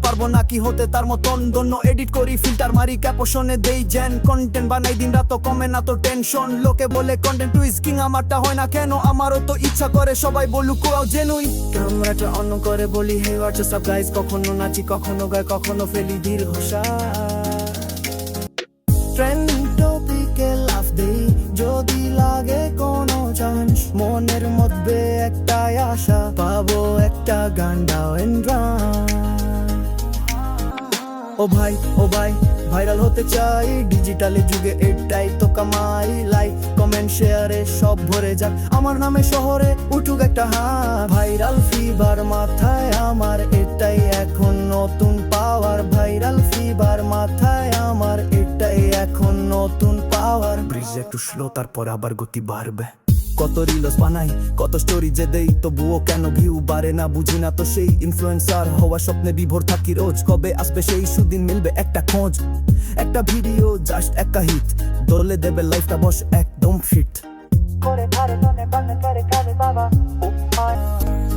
পারবো না কি হতে তার মতন দন্য এডিট করি ফিল্টার মারি ক্যাপশনে দেই জেন কন্টেন্ট বানাই দিন রাত কমে না তো টেনশন লোকে বলে কন্টেন্ট টুইস কিং আমারটা হয় না কেন আমারও তো ইচ্ছা করে সবাই বলুক কোয়াও জেনুইন ক্যামেরাটা অন করে বলি হে হোয়াটস আপ গাইস কখনো নাচি কখনো গায় কখনো ফেলি দীর্ঘশ্বাস ট্রেন্ডিং টপিকে লাফ দেই যদি লাগে কোনো চান্স মনের মধ্যে একটাই আশা পাবো একটা গান দাও ও ভাই ভাইরাল হতে চাই ডিজিটালের যুগে এটাই তো কামাই লাইক কমেন্ট শেয়ারে সব ভরে যাক আমার নামে শহরে উঠুক একটা ভাইরাল ফিভার মাথায় আমার এটাই এখন নতুন পাওয়ার ভাইরাল ফিভার মাথায় আমার এটাই এখন নতুন পাওয়ার ব্রিজ একটু স্লো তারপর আবার গতি বাড়বে কত রিলস বানাই কত স্টোরি যে দেই তবুও কেন ভিউ বাড়ে না বুঝি না তো সেই ইনফ্লুয়েন্সার হওয়া স্বপ্নে বিভোর থাকি রোজ কবে আসবে সেই সুদিন মিলবে একটা খোঁজ একটা ভিডিও জাস্ট একটা হিট দলে দেবে লাইফটা বস একদম ফিট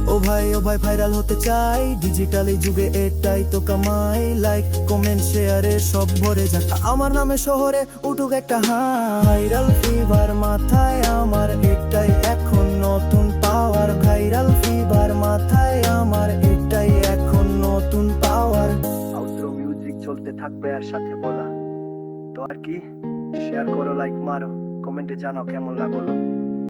ও ভাই ভাইরাল হতে চাই ডিজিটালি যুগে এটাই তো কামাই লাইক কমেন্ট শেয়ারে সব ভরে যাক আমার নামে শহরে উঠুক একটা ভাইরাল ফিভার মাথায় আমার এটাই এখন নতুন পাওয়ার ভাইরাল ফিভার মাথায় আমার এটাই এখন নতুন পাওয়ার আউটরো মিউজিক চলতে থাকবে আর সাথে বলা তো আর কি শেয়ার করো লাইক মারো কমেন্টে জানাও কেমন লাগলো